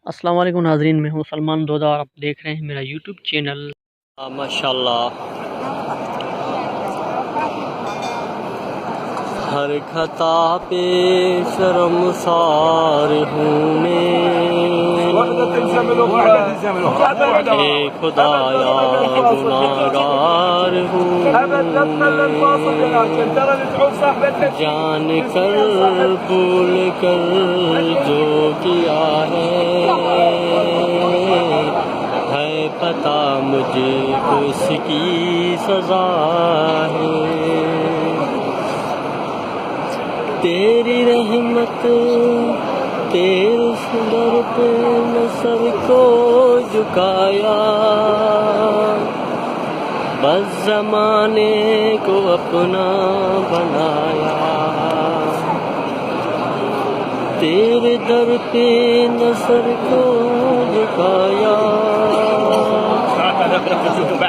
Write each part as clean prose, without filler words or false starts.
السلام علیکم ناظرین، میں ہوں سلمان دودہ اور آپ دیکھ رہے ہیں میرا یوٹیوب چینل۔ ماشاءاللہ ہر خطا پہ شرمسار ہوں میں، اے خدایا گناہگار ہوں میں، جان کر بھول کر جو کیا ہے پتہ مجھے اس کی سزا ہے۔ تیری رحمت تیرے در پہ میں سر کو جھکایا، بس زمانے کو اپنا بنایا، تیرے در پہ نہ سر کو جھکایا،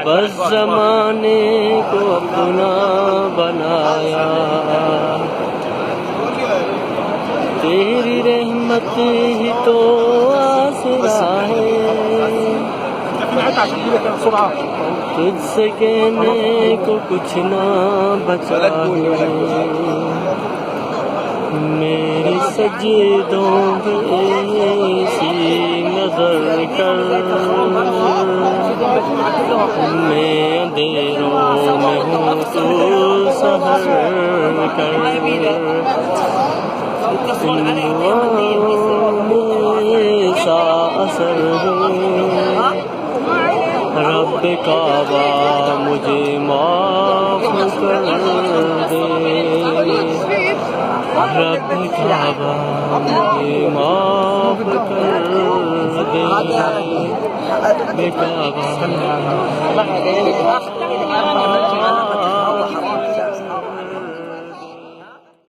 بس زمانے کو اپنا بنایا، تیری رحمت ہی تو آسرا ہے، تجھ سے کہنے کو کچھ نہ بچا ہے، میری سجدوں پہ ایسی نظر کر، میں اندھیروں میں ہوں تو سحر کر، ایسا اثر ہے رب کعبہ مجھے معاف کر دے، رب کعبہ مجھے معاف کر دے، رب کعبہ